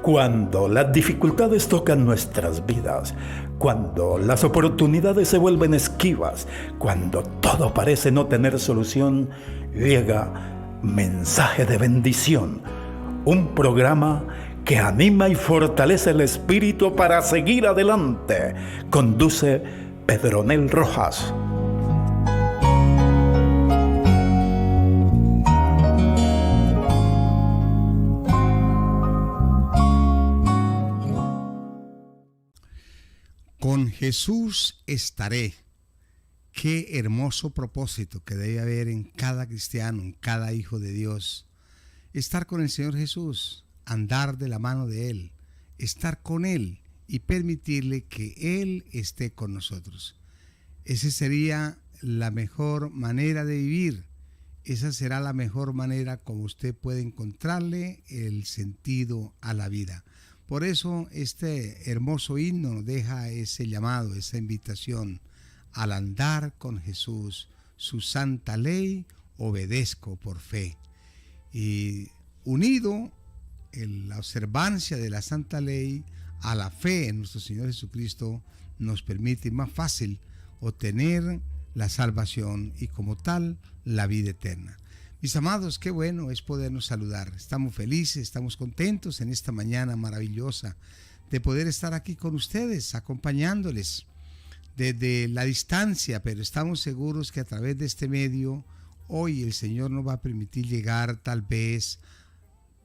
Cuando las dificultades tocan nuestras vidas, cuando las oportunidades se vuelven esquivas, cuando todo parece no tener solución, llega Mensaje de Bendición, un programa que anima y fortalece el espíritu para seguir adelante. Conduce Pedronel Rojas. Con Jesús estaré. Qué hermoso propósito que debe haber en cada cristiano, en cada hijo de Dios. Estar con el Señor Jesús, andar de la mano de Él, estar con Él y permitirle que Él esté con nosotros. Esa sería la mejor manera de vivir. Esa será la mejor manera como usted puede encontrarle el sentido a la vida. Por eso este hermoso himno deja ese llamado, esa invitación. Al andar con Jesús, su santa ley, obedezco por fe. Y unido en la observancia de la santa ley a la fe en nuestro Señor Jesucristo, nos permite más fácil obtener la salvación y como tal la vida eterna. Mis amados, qué bueno es podernos saludar. Estamos felices, estamos contentos en esta mañana maravillosa de poder estar aquí con ustedes, acompañándoles desde la distancia, pero estamos seguros que a través de este medio, hoy el Señor nos va a permitir llegar tal vez,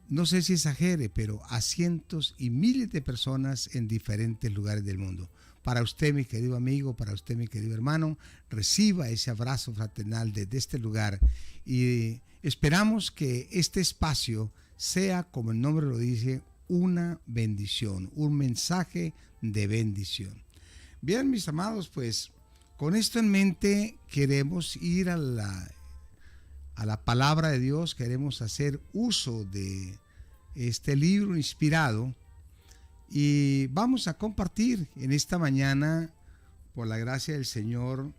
no sé si exagere, pero a cientos y miles de personas en diferentes lugares del mundo. Para usted, mi querido amigo, para usted, mi querido hermano, reciba ese abrazo fraternal desde este lugar y esperamos que este espacio sea, como el nombre lo dice, una bendición, un mensaje de bendición. Bien, mis amados, pues con esto en mente queremos ir a la palabra de Dios, queremos hacer uso de este libro inspirado y vamos a compartir en esta mañana, por la gracia del Señor,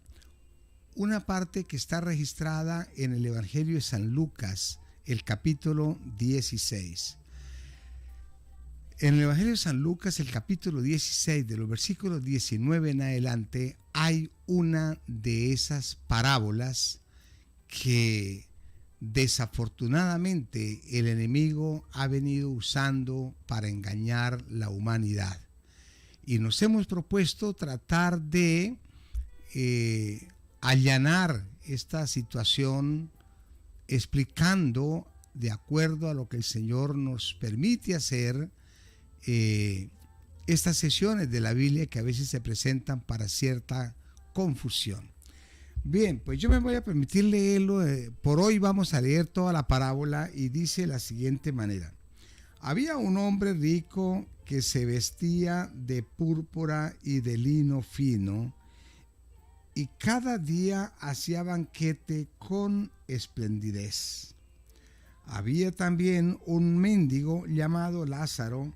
una parte que está registrada en el Evangelio de San Lucas, el capítulo 16. En el Evangelio de San Lucas, el capítulo 16, de los versículos 19 en adelante, hay una de esas parábolas que desafortunadamente el enemigo ha venido usando para engañar la humanidad. Y nos hemos propuesto tratar de allanar esta situación explicando, de acuerdo a lo que el Señor nos permite hacer, estas sesiones de la Biblia que a veces se presentan para cierta confusión. Bien, pues yo me voy a permitir leerlo. Por hoy vamos a leer toda la parábola y dice de la siguiente manera. Había un hombre rico que se vestía de púrpura y de lino fino y cada día hacía banquete con esplendidez. Había también un mendigo llamado Lázaro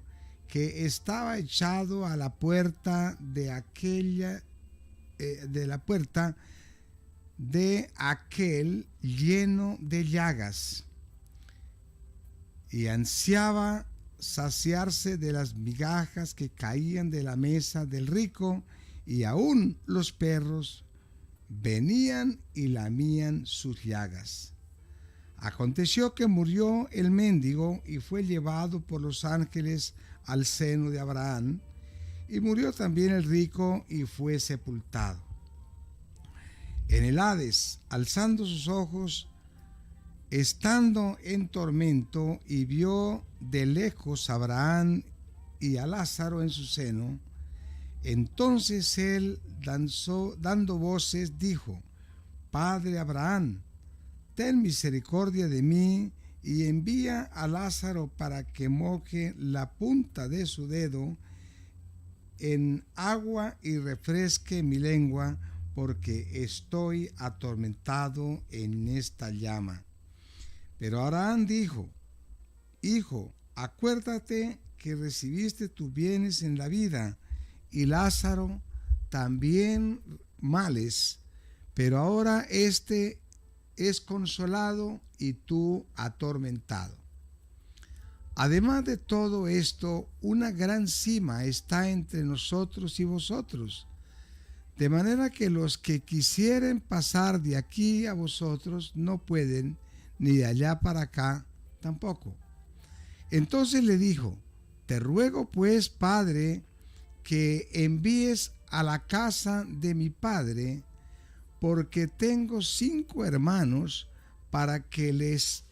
que estaba echado a la puerta de aquel lleno de llagas y ansiaba saciarse de las migajas que caían de la mesa del rico, y aún los perros venían y lamían sus llagas. Aconteció que murió el mendigo y fue llevado por los ángeles al seno de Abraham, y murió también el rico y fue sepultado. En el Hades, alzando sus ojos, estando en tormento, y vio de lejos a Abraham y a Lázaro en su seno, entonces él, dando voces, dijo: Padre Abraham, ten misericordia de mí y envía a Lázaro para que moje la punta de su dedo en agua y refresque mi lengua, porque estoy atormentado en esta llama. Pero Abraham dijo: Hijo, acuérdate que recibiste tus bienes en la vida, y Lázaro también males, pero ahora es consolado y tú atormentado. Además de todo esto, una gran cima está entre nosotros y vosotros, de manera que los que quisieren pasar de aquí a vosotros no pueden, ni de allá para acá tampoco. Entonces le dijo: te ruego pues, Padre, que envíes a la casa de mi padre, porque tengo 5 hermanos, para que les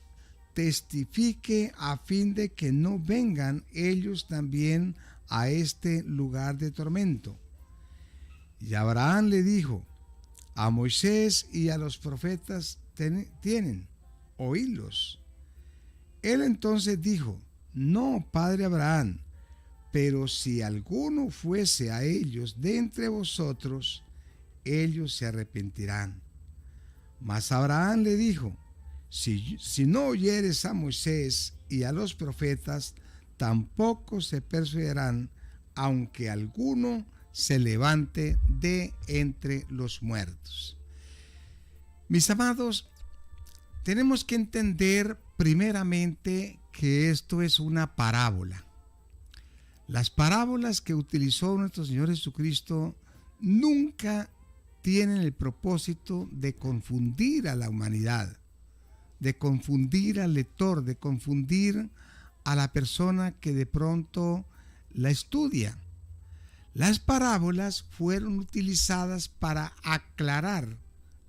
testifique, a fin de que no vengan ellos también a este lugar de tormento. Y Abraham le dijo: a Moisés y a los profetas tienen, oídlos. Él entonces dijo: no, padre Abraham, pero si alguno fuese a ellos de entre vosotros, ellos se arrepentirán. Mas Abraham le dijo: si no oyeres a Moisés y a los profetas, tampoco se persuadirán, aunque alguno se levante de entre los muertos. Mis amados, tenemos que entender primeramente que esto es una parábola. Las parábolas que utilizó nuestro Señor Jesucristo nunca tienen el propósito de confundir a la humanidad, de confundir al lector, de confundir a la persona que de pronto la estudia. Las parábolas fueron utilizadas para aclarar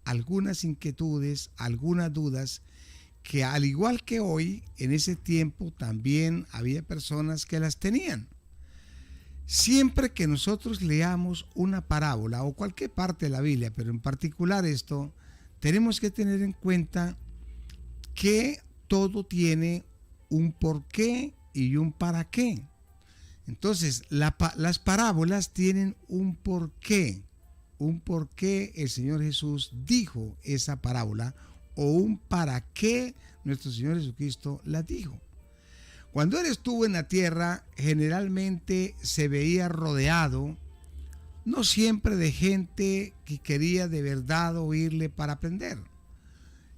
algunas inquietudes, algunas dudas, que al igual que hoy, en ese tiempo también había personas que las tenían. Siempre que nosotros leamos una parábola o cualquier parte de la Biblia, pero en particular esto, tenemos que tener en cuenta que todo tiene un porqué y un para qué. Entonces, las parábolas tienen un porqué el Señor Jesús dijo esa parábola, o un para qué nuestro Señor Jesucristo la dijo. Cuando Él estuvo en la tierra, generalmente se veía rodeado, no siempre de gente que quería de verdad oírle para aprender.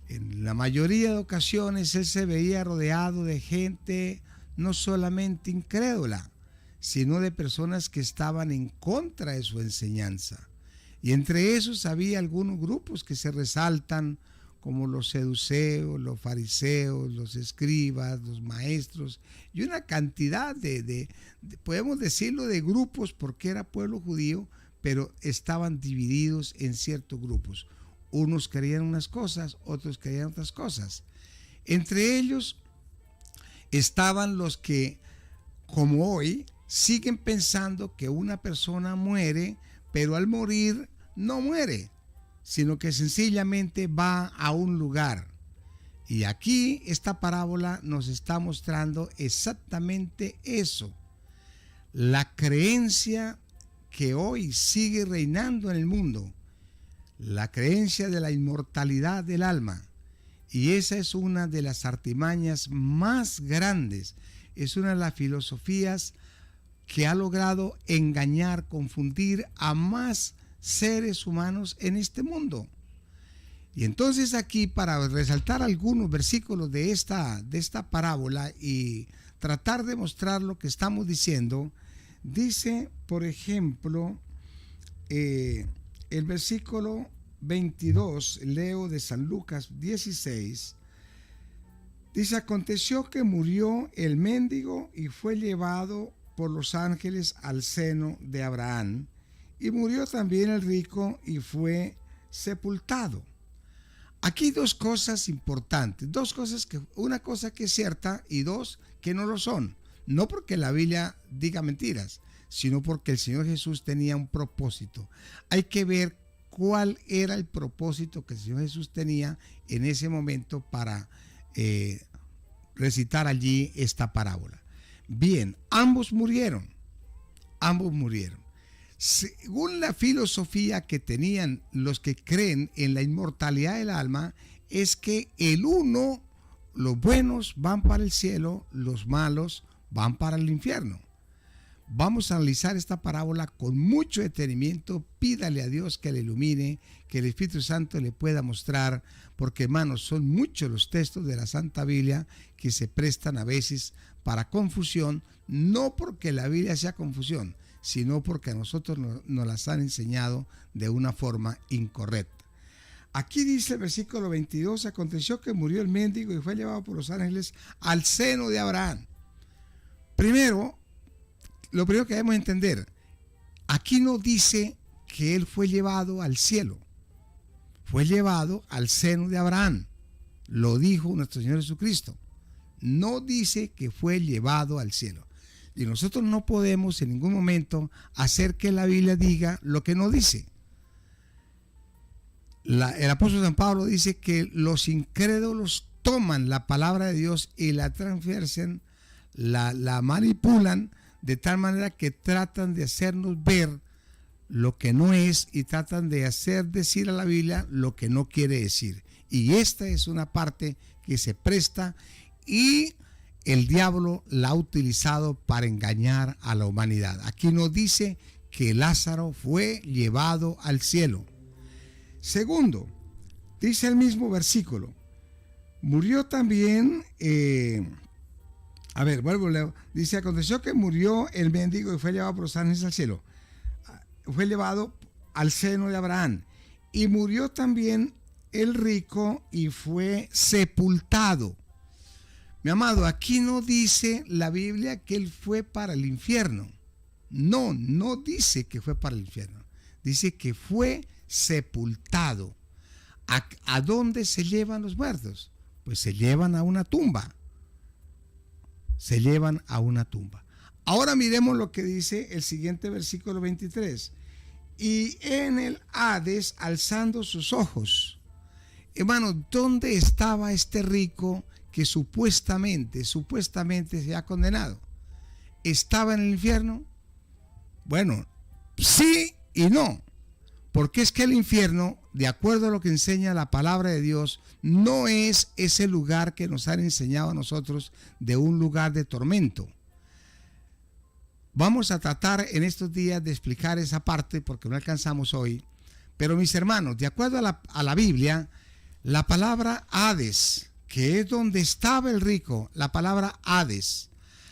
En la mayoría de ocasiones Él se veía rodeado de gente no solamente incrédula, sino de personas que estaban en contra de su enseñanza. Y entre esos había algunos grupos que se resaltan, como los seduceos, los fariseos, los escribas, los maestros, y una cantidad podemos decirlo, de grupos, porque era pueblo judío, pero estaban divididos en ciertos grupos. Unos creían unas cosas, otros creían otras cosas. Entre ellos estaban los que, como hoy, siguen pensando que una persona muere, pero al morir no muere, sino que sencillamente va a un lugar. Y aquí esta parábola nos está mostrando exactamente eso. La creencia que hoy sigue reinando en el mundo, la creencia de la inmortalidad del alma. Y esa es una de las artimañas más grandes, es una de las filosofías que ha logrado engañar, confundir a más seres humanos en este mundo. Y entonces aquí, para resaltar algunos versículos de esta parábola y tratar de mostrar lo que estamos diciendo, dice, por ejemplo, el versículo 22, leo de San Lucas 16, dice: aconteció que murió el mendigo y fue llevado por los ángeles al seno de Abraham, y murió también el rico y fue sepultado. Aquí dos cosas importantes, dos cosas, una cosa que es cierta y dos que no lo son. No porque la Biblia diga mentiras, sino porque el Señor Jesús tenía un propósito. Hay que ver cuál era el propósito que el Señor Jesús tenía en ese momento para recitar allí esta parábola. Bien, ambos murieron. Según la filosofía que tenían los que creen en la inmortalidad del alma, es que el uno, los buenos van para el cielo, los malos van para el infierno. Vamos a analizar esta parábola con mucho detenimiento. Pídale a Dios que le ilumine, que el Espíritu Santo le pueda mostrar, porque hermanos, son muchos los textos de la Santa Biblia que se prestan a veces para confusión, no porque la Biblia sea confusión, sino porque a nosotros nos las han enseñado de una forma incorrecta. Aquí dice el versículo 22, aconteció que murió el mendigo y fue llevado por los ángeles al seno de Abraham. Lo primero que debemos entender, aquí no dice que él fue llevado al cielo, fue llevado al seno de Abraham, lo dijo nuestro Señor Jesucristo, no dice que fue llevado al cielo. Y nosotros no podemos en ningún momento hacer que la Biblia diga lo que no dice. El apóstol San Pablo dice que los incrédulos toman la palabra de Dios y la transversen, la manipulan, de tal manera que tratan de hacernos ver lo que no es y tratan de hacer decir a la Biblia lo que no quiere decir. Y esta es una parte que se presta y el diablo la ha utilizado para engañar a la humanidad. Aquí nos dice que Lázaro fue llevado al cielo. Segundo, dice el mismo versículo, murió también... dice, aconteció que murió el mendigo y fue llevado por los ángeles al cielo. Fue llevado al seno de Abraham. Y murió también el rico y fue sepultado. Mi amado, aquí no dice la Biblia que él fue para el infierno. No dice que fue para el infierno. Dice que fue sepultado. ¿A dónde se llevan los muertos? Pues se llevan a una tumba. Se llevan a una tumba. Ahora miremos lo que dice el siguiente versículo 23. Y en el Hades, alzando sus ojos. Hermano, ¿dónde estaba este rico que supuestamente se ha condenado? ¿Estaba en el infierno? Bueno, sí y no. Porque es que el infierno, de acuerdo a lo que enseña la palabra de Dios, no es ese lugar que nos han enseñado a nosotros de un lugar de tormento. Vamos a tratar en estos días de explicar esa parte porque no alcanzamos hoy. Pero mis hermanos, de acuerdo a la Biblia, la palabra Hades, que es donde estaba el rico, la palabra Hades,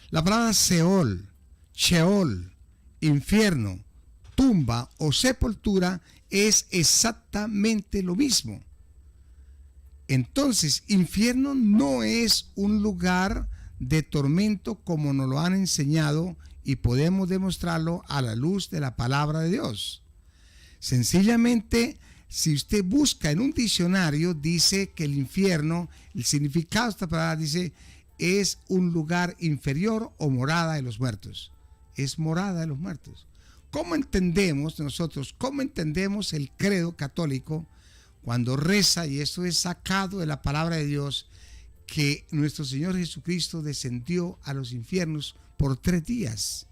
la palabra Seol, Sheol, infierno, tumba o sepultura es exactamente lo mismo. Entonces, infierno no es un lugar de tormento como nos lo han enseñado y podemos demostrarlo a la luz de la palabra de Dios. Sencillamente, si usted busca en un diccionario, dice que el infierno, el significado de esta palabra dice, es un lugar inferior o morada de los muertos. Es morada de los muertos. ¿Cómo entendemos nosotros, cómo entendemos el credo católico cuando reza, y esto es sacado de la palabra de Dios, que nuestro Señor Jesucristo descendió a los infiernos por 3 días?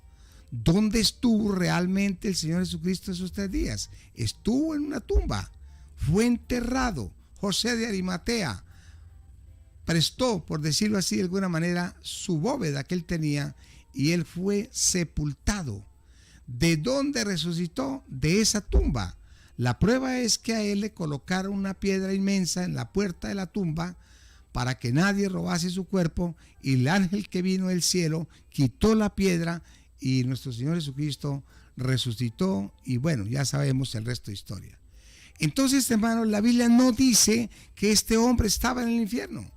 ¿Dónde estuvo realmente el Señor Jesucristo esos 3 días? Estuvo en una tumba, fue enterrado. José de Arimatea prestó, por decirlo así de alguna manera, su bóveda que él tenía y él fue sepultado. ¿De dónde resucitó? De esa tumba. La prueba es que a él le colocaron una piedra inmensa en la puerta de la tumba para que nadie robase su cuerpo, y el ángel que vino del cielo quitó la piedra y nuestro Señor Jesucristo resucitó, y bueno, ya sabemos el resto de historia. Entonces, hermanos, la Biblia no dice que este hombre estaba en el infierno.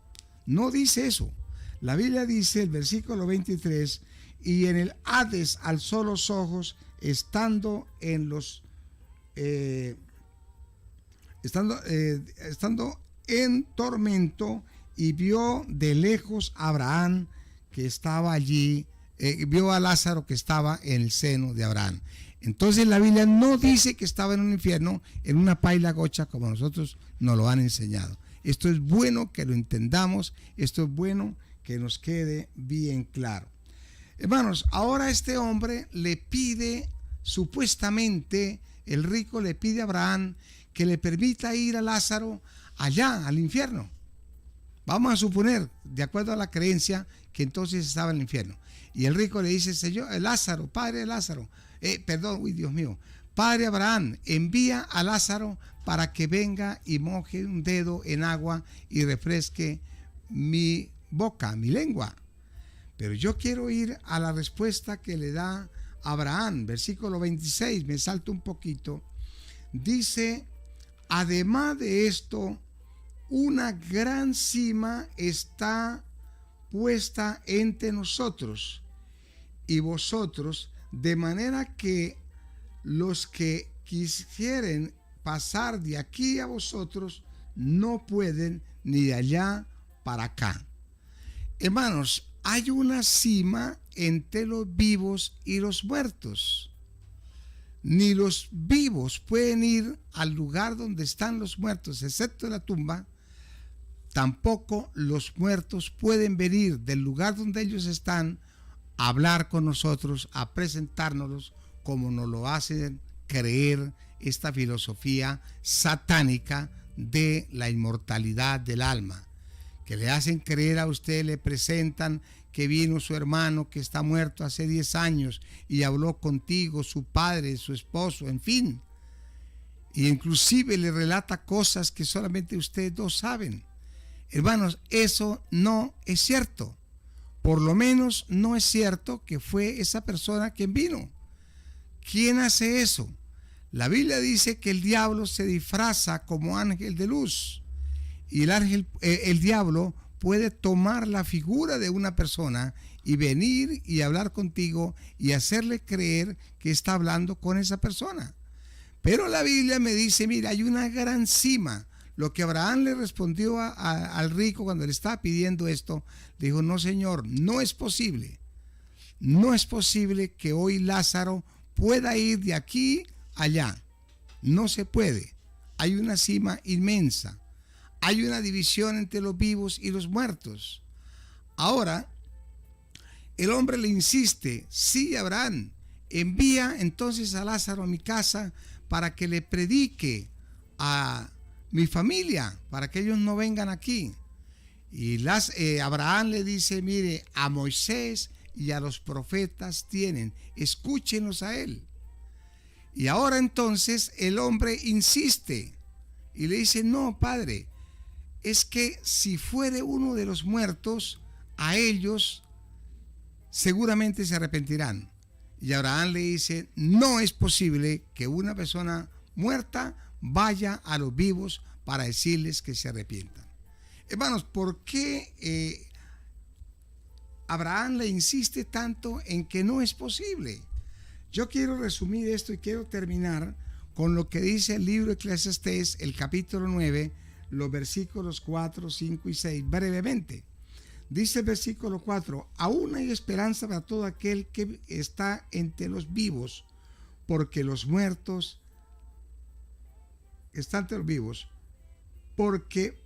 No dice eso. La Biblia dice, el versículo 23, y en el Hades alzó los ojos, estando en tormento, y vio de lejos a Abraham que estaba allí, vio a Lázaro que estaba en el seno de Abraham. Entonces la Biblia no dice que estaba en un infierno, en una paila gocha, como nosotros nos lo han enseñado. Esto es bueno que lo entendamos, esto es bueno que nos quede bien claro. Hermanos, ahora este hombre le pide, supuestamente, el rico le pide a Abraham que le permita ir a Lázaro allá, al infierno. Vamos a suponer, de acuerdo a la creencia, que entonces estaba en el infierno. Y el rico le dice, Señor, Lázaro, padre Lázaro, Dios mío, padre Abraham, envía a Lázaro para que venga y moje un dedo en agua y refresque mi boca, mi lengua. Pero yo quiero ir a la respuesta que le da Abraham, versículo 26, me salto un poquito. Dice, además de esto, una gran cima está puesta entre nosotros y vosotros, de manera que los que quisieren pasar de aquí a vosotros no pueden, ni de allá para acá. Hermanos, hay una cima entre los vivos y los muertos. Ni los vivos pueden ir al lugar donde están los muertos, excepto la tumba. Tampoco los muertos pueden venir del lugar donde ellos están a hablar con nosotros, a presentárnoslos, como nos lo hacen creer esta filosofía satánica de la inmortalidad del alma, que le hacen creer a usted, le presentan que vino su hermano que está muerto hace 10 años y habló contigo, su padre, su esposo, en fin. Y inclusive le relata cosas que solamente ustedes dos saben. Hermanos, eso no es cierto. Por lo menos no es cierto que fue esa persona quien vino. ¿Quién hace eso? La Biblia dice que el diablo se disfraza como ángel de luz. Y el diablo puede tomar la figura de una persona y venir y hablar contigo y hacerle creer que está hablando con esa persona. Pero la Biblia me dice, mira, hay una gran cima. Lo que Abraham le respondió al rico cuando le estaba pidiendo esto, le dijo, no señor, no es posible. No es posible que hoy Lázaro pueda ir de aquí allá. No se puede. Hay una cima inmensa. Hay una división entre los vivos y los muertos. Ahora, el hombre le insiste, sí, Abraham, envía entonces a Lázaro a mi casa para que le predique a mi familia, para que ellos no vengan aquí. Y Abraham le dice, mire, a Moisés y a los profetas tienen, escúchenlos a él. Y ahora entonces el hombre insiste y le dice, no, padre, es que si fuere uno de los muertos, a ellos seguramente se arrepentirán. Y Abraham le dice, no es posible que una persona muerta vaya a los vivos para decirles que se arrepientan. Hermanos, ¿por qué Abraham le insiste tanto en que no es posible? Yo quiero resumir esto y quiero terminar con lo que dice el libro de Eclesiastés, el capítulo 9, los versículos 4, 5 y 6, brevemente. Dice el versículo 4, aún hay esperanza para todo aquel que está entre los vivos, porque los muertos están entre los vivos, porque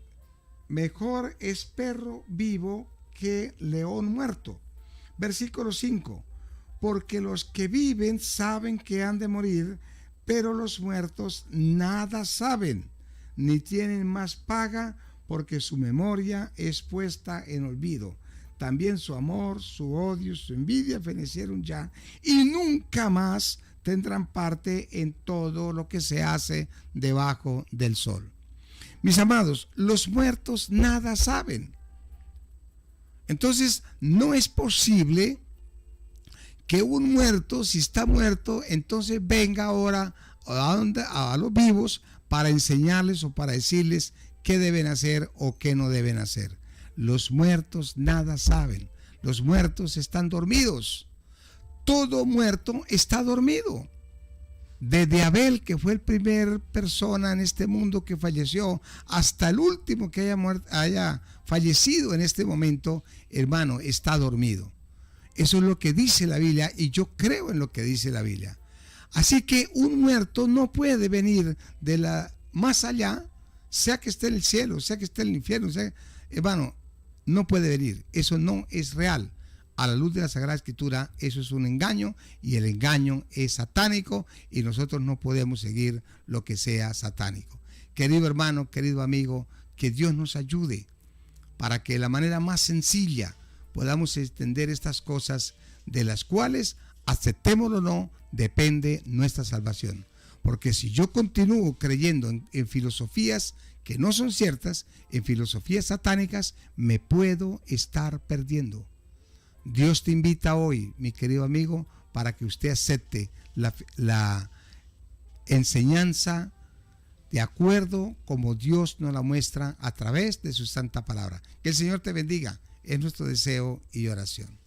mejor es perro vivo que león muerto. Versículo 5, porque los que viven saben que han de morir, pero los muertos nada saben, ni tienen más paga, porque su memoria es puesta en olvido. También su amor, su odio, su envidia fenecieron ya, y nunca más tendrán parte en todo lo que se hace debajo del sol. Mis amados, los muertos nada saben. Entonces, no es posible que un muerto, si está muerto, entonces venga ahora a los vivos para enseñarles o para decirles qué deben hacer o qué no deben hacer. Los muertos nada saben. Los muertos están dormidos. Todo muerto está dormido. Desde Abel, que fue el primer persona en este mundo que falleció, hasta el último que haya fallecido en este momento, hermano, está dormido. Eso es lo que dice la Biblia y yo creo en lo que dice la Biblia. Así que un muerto no puede venir de la más allá, sea que esté en el cielo, sea que esté en el infierno, hermano, no puede venir. Eso no es real. A la luz de la Sagrada Escritura, eso es un engaño y el engaño es satánico y nosotros no podemos seguir lo que sea satánico. Querido hermano, querido amigo, que Dios nos ayude para que de la manera más sencilla podamos entender estas cosas de las cuales, aceptémoslo o no, depende nuestra salvación. Porque si yo continúo creyendo en filosofías que no son ciertas, en filosofías satánicas, me puedo estar perdiendo. Dios te invita hoy, mi querido amigo, para que usted acepte la enseñanza de acuerdo como Dios nos la muestra a través de su santa palabra. Que el Señor te bendiga, es nuestro deseo y oración.